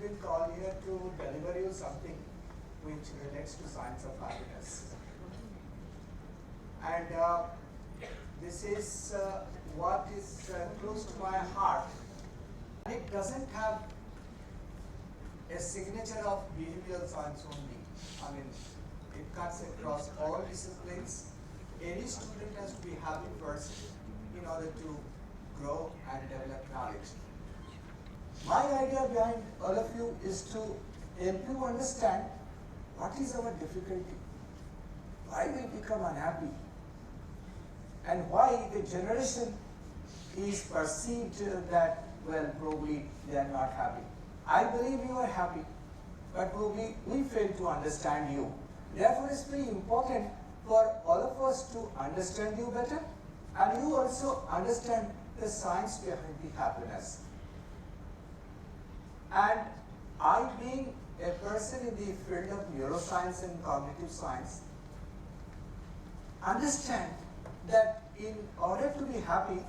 been called here to deliver you something which relates to science of happiness. And this is what is close to my heart. And it doesn't have a signature of behavioral science only. I mean, it cuts across all disciplines. Any student has to be happy first in order to grow and develop knowledge. My idea behind all of you is to help you understand what is our difficulty, why we become unhappy, and why the generation is perceived that, well, probably they are not happy. I believe you are happy, but probably we fail to understand you. Therefore, it's very important for all of us to understand you better, and you also understand the science behind the happiness. And I, being a person in the field of neuroscience and cognitive science, understand that in order to be happy,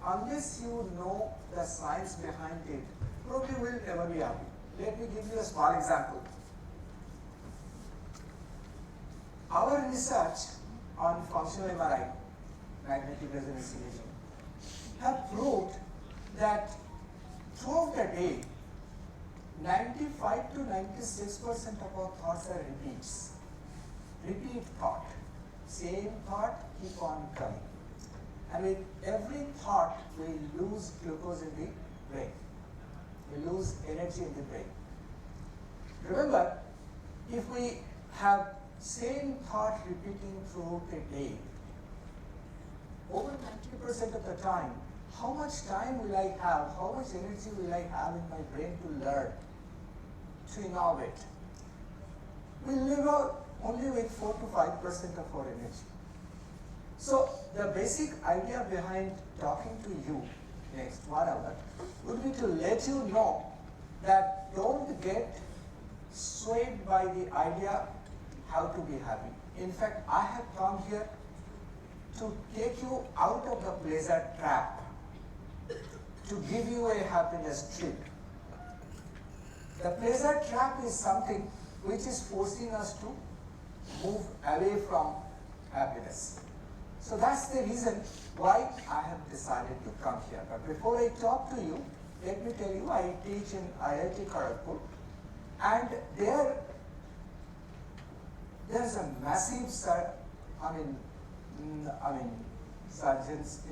unless you know the science behind it, probably will never be happy. Let me give you a small example. Our research on functional MRI, magnetic resonance imaging, have proved that throughout the day, 95 to 96% of our thoughts are repeats. Repeat thought. Same thought keep on coming. And with every thought, we lose glucose in the brain. We lose energy in the brain. Remember, if we have same thought repeating throughout the day, over 90% of the time, how much time will I have, how much energy will I have in my brain to learn, to innovate? We live out only with 4 to 5% of our energy. So the basic idea behind talking to you next 1 hour would be to let you know that don't get swayed by the idea how to be happy. In fact, I have come here to take you out of the pleasure trap, to give you a happiness trip. The pleasure trap is something which is forcing us to move away from happiness. So that's the reason why I have decided to come here. But before I talk to you, let me tell you, I teach in IIT Kharagpur, and there's a massive,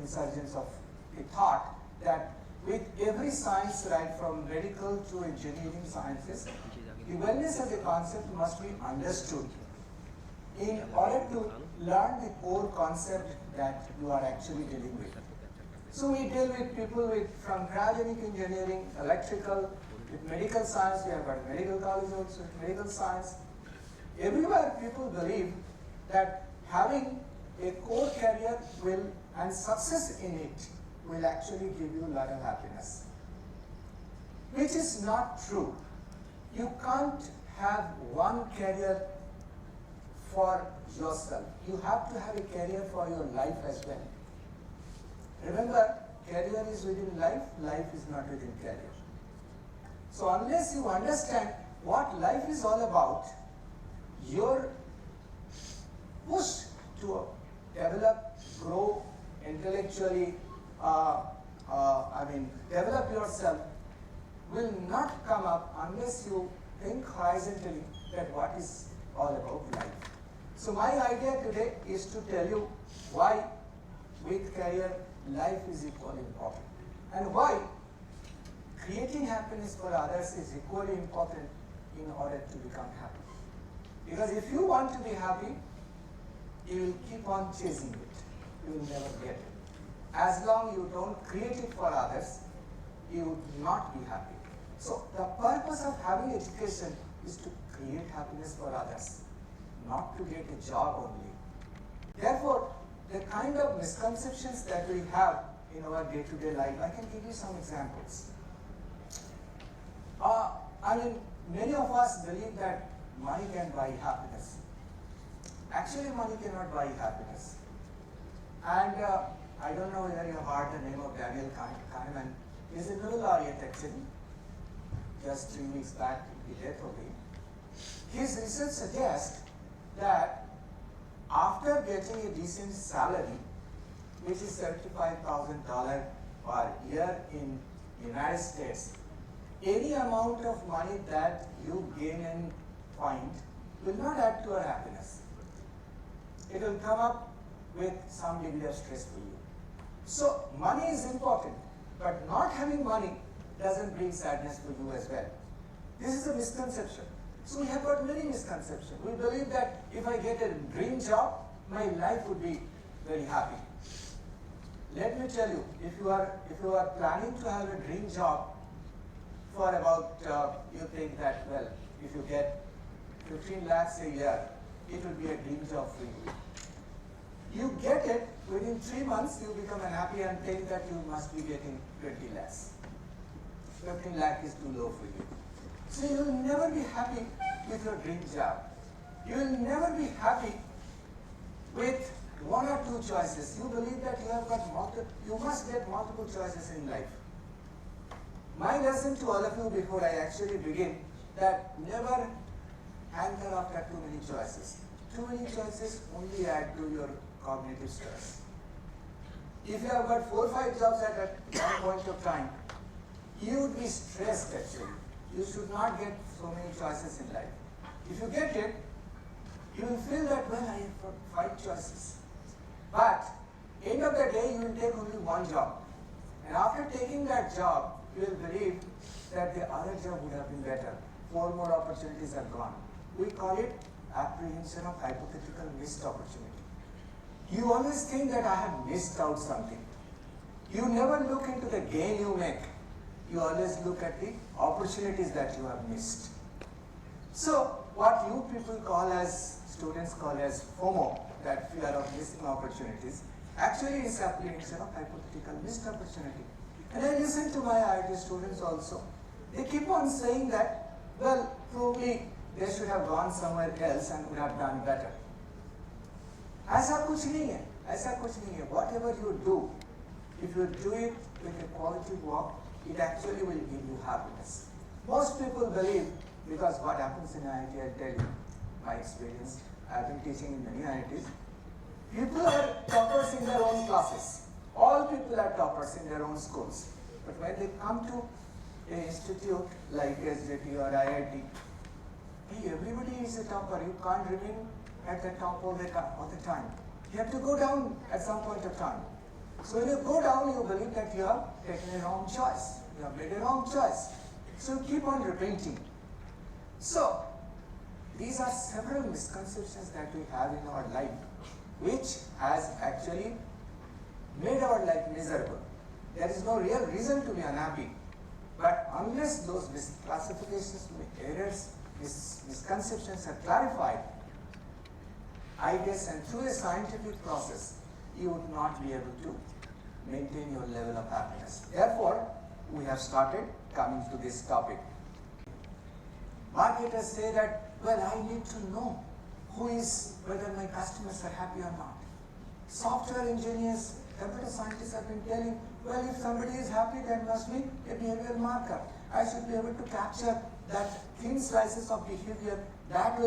insurgence of the thought that with every science, right from medical to engineering sciences, the wellness as a concept must be understood in order to learn the core concept that you are actually dealing with. So we deal with people from cryogenic engineering, electrical, with medical science. We have got medical college also with medical science. Everywhere people believe that having a core career and success in it will actually give you a lot of happiness, which is not true. You can't have one career for yourself. You have to have a career for your life as well. Remember, career is within life, life is not within career. So unless you understand what life is all about, your push to develop, grow intellectually, develop yourself will not come up unless you think horizontally that what is all about life. So my idea today is to tell you why with career life is equally important, and why creating happiness for others is equally important in order to become happy. Because if you want to be happy, you will keep on chasing it. You will never get it. As long you don't create it for others, you would not be happy. So the purpose of having education is to create happiness for others, not to get a job only. Therefore, the kind of misconceptions that we have in our day-to-day life, I can give you some examples. Many of us believe that money can buy happiness. Actually, money cannot buy happiness. And I don't know whether you have heard the name of Daniel Kahneman. He's a neural laureate actually. just 3 weeks back, he left only. His research suggests that after getting a decent salary, which is $75,000 per year in United States, any amount of money that you gain and find will not add to your happiness. It will come up with some degree of stress for you. So money is important, but not having money doesn't bring sadness for you as well. This is a misconception. So we have got many misconceptions. We believe that if I get a dream job, my life would be very happy. Let me tell you, if you are planning to have a dream job for about, you think that, well, if you get 15 lakhs a year, it will be a dream job for you. You get it, within 3 months you become unhappy and think that you must be getting 20 lakhs. 15 lakh is too low for you. So you will never be happy with your dream job. You will never be happy with 1 or 2 choices. You believe that you must get multiple choices in life. My lesson to all of you before I actually begin, that never hanker after too many choices. Too many choices only add to your cognitive stress. If you have got 4 or 5 jobs at one point of time, you would be stressed actually. You should not get so many choices in life. If you get it, you will feel that, well, I have got 5 choices. But end of the day, you will take only one job. And after taking that job, you will believe that the other job would have been better. 4 more opportunities are gone. We call it apprehension of hypothetical missed opportunity. You always think that I have missed out something. You never look into the gain you make. You always look at the opportunities that you have missed. So what you people call as, students call as FOMO, that fear of missing opportunities, actually is apprehension of hypothetical missed opportunity. And I listen to my IIT students also. They keep on saying that, well, probably they should have gone somewhere else and would have done better. ऐसा कुछ नहीं है, ऐसा कुछ नहीं है. Whatever you do, if you do it with a quality work, it actually will give you happiness. Most people believe, because what happens in IIT, I tell you, my experience, I have been teaching in many IITs, people are toppers in their own classes. All people are toppers in their own schools. But when they come to an institute like SGTU or IIT, hey, everybody is a topper. You can't remain at the top all the time. You have to go down at some point of time. So when you go down, you believe that you have taken a wrong choice. You have made a wrong choice. So you keep on repenting. So these are several misconceptions that we have in our life, which has actually made our life miserable. There is no real reason to be unhappy. But unless those misclassifications, errors, misconceptions are clarified, I guess, and through a scientific process, you would not be able to maintain your level of happiness. Therefore, we have started coming to this topic. Marketers say that, well, I need to know whether my customers are happy or not. Software engineers, computer scientists have been telling, well, if somebody is happy, that must be a behavioral marker. I should be able to capture that thin slices of behavior. That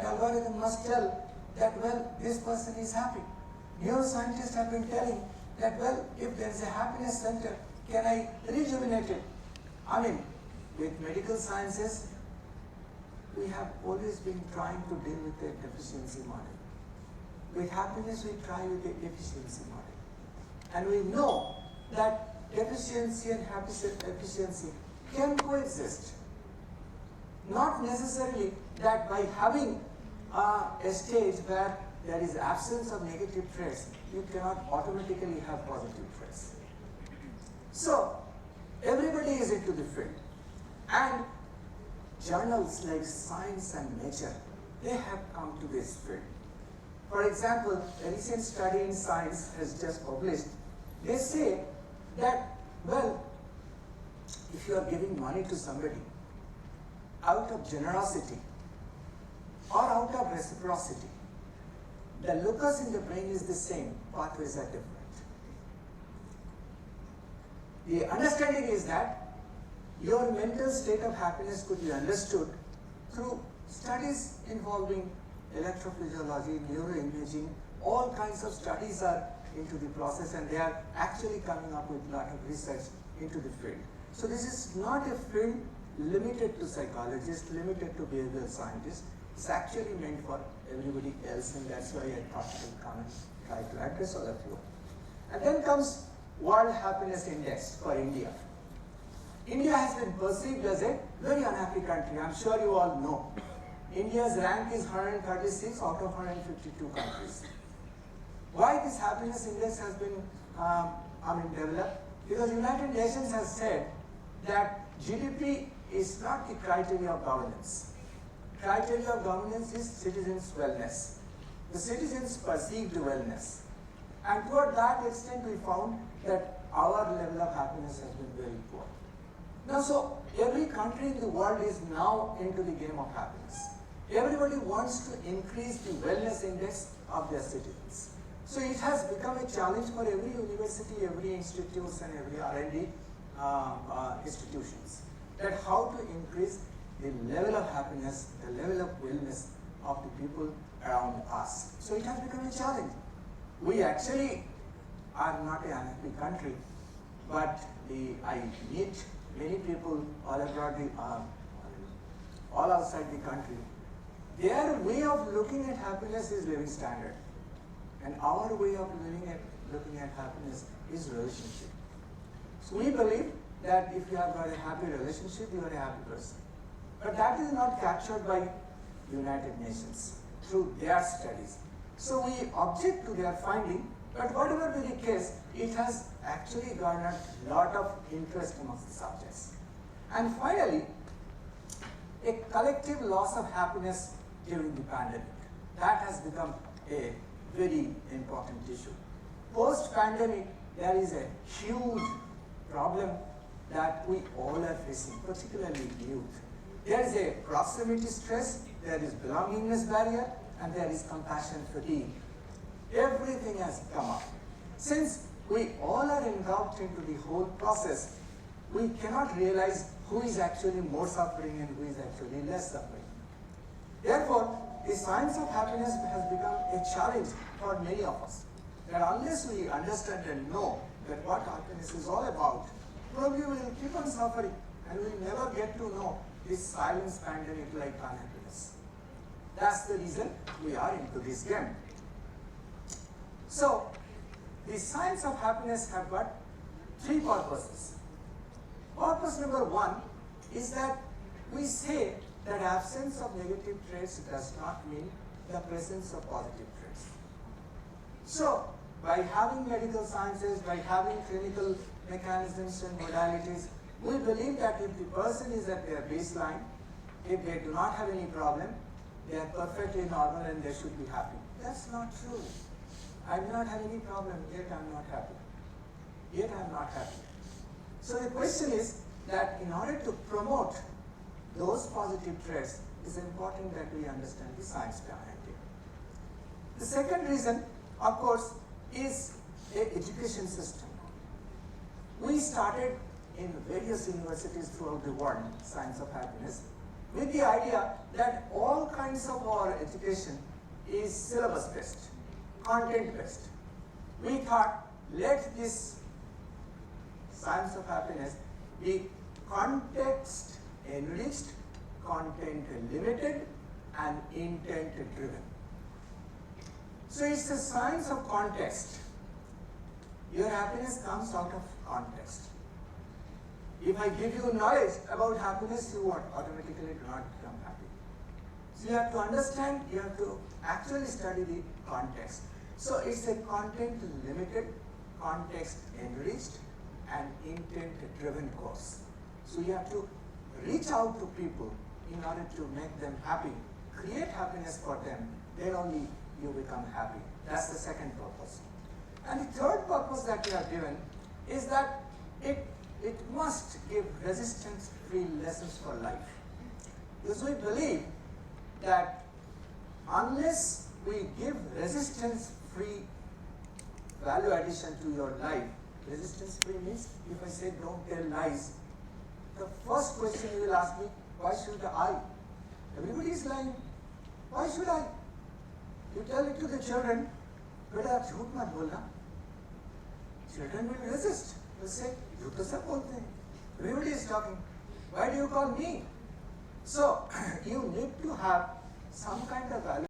algorithm must tell that, well, this person is happy. Neuroscientists have been telling that, well, if there is a happiness center, can I rejuvenate it? I mean, with medical sciences, we have always been trying to deal with the deficiency model. With happiness, we try with the efficiency model. And we know that deficiency and efficiency can coexist. Not necessarily that by having a stage where there is absence of negative traits, you cannot automatically have positive traits. So, everybody is into the field. And journals like Science and Nature, they have come to this field. For example, a recent study in Science has just published. They say that, well, if you are giving money to somebody out of generosity or out of reciprocity, the locus in the brain is the same, pathways are different. The understanding is that your mental state of happiness could be understood through studies involving electrophysiology, neuroimaging. All kinds of studies are into the process, and they are actually coming up with a lot of research into the field. So this is not a field limited to psychologists, limited to behavioral scientists. It's actually meant for everybody else, and that's why I thought I would come and try to address all of you. And then comes World Happiness Index for India. India has been perceived as a very unhappy country. I'm sure you all know. India's rank is 136 out of 152 countries. Why this happiness index has been developed? Because United Nations has said that GDP is not the criteria of governance. Criteria of governance is citizens' wellness. The citizens' perceived wellness. And toward that extent, we found that our level of happiness has been very poor. Now, so every country in the world is now into the game of happiness. Everybody wants to increase the wellness index of their citizens. So it has become a challenge for every university, every institutes, and every R&D institutions, that how to increase the level of happiness, the level of wellness of the people around us. So it has become a challenge. We actually are not a unhappy country, but I meet many people all abroad, all outside the country. Their way of looking at happiness is living standard. And our way of looking at happiness is relationship. So we believe that if you have got a happy relationship, you are a happy person. But that is not captured by United Nations through their studies. So we object to their finding, but whatever be the case, it has actually garnered a lot of interest amongst the subjects. And finally, a collective loss of happiness during the pandemic. That has become a very important issue. Post-pandemic, there is a huge problem that we all are facing, particularly youth. There is a proximity stress, there is belongingness barrier, and there is compassion fatigue. Everything has come up. Since we all are engulfed into the whole process, we cannot realize who is actually more suffering and who is actually less suffering. Therefore, the science of happiness has become a challenge for many of us. That unless we understand and know that what happiness is all about, probably we will keep on suffering and we will never get to know this silence pandemic like unhappiness. That's the reason we are into this game. So, the science of happiness have got three purposes. Purpose number one is that we say that absence of negative traits does not mean the presence of positive traits. So, by having medical sciences, by having clinical mechanisms and modalities, we believe that if the person is at their baseline, if they do not have any problem, they are perfectly normal and they should be happy. That's not true. I do not have any problem, yet I am not happy. Yet I am not happy. So the question is that in order to promote those positive traits, it is important that we understand the science behind it. The second reason, of course, is an education system. We started in various universities throughout the world, science of happiness, with the idea that all kinds of our education is syllabus-based, content-based. We thought, let this science of happiness be context-enriched, content-limited, and intent-driven. So it's a science of context. Your happiness comes out of context. If I give you knowledge about happiness, you automatically do not become happy. So you have to understand, you have to actually study the context. So it's a content-limited, context-enriched, and intent-driven course. So you have to reach out to people in order to make them happy, create happiness for them, then only you become happy. That's the second purpose. And the third purpose that we are given is that it must give resistance-free lessons for life. Because we believe that unless we give resistance-free value addition to your life, resistance-free means if I say don't tell lies, the first question you will ask me, why should I? Everybody is lying. Why should I? You tell it to the children, beta आप झूठ मत बोलना. Children will resist. Will say, you तो सब बोलते हैं. Everybody is talking. Why do you call me? So you need to have some kind of value.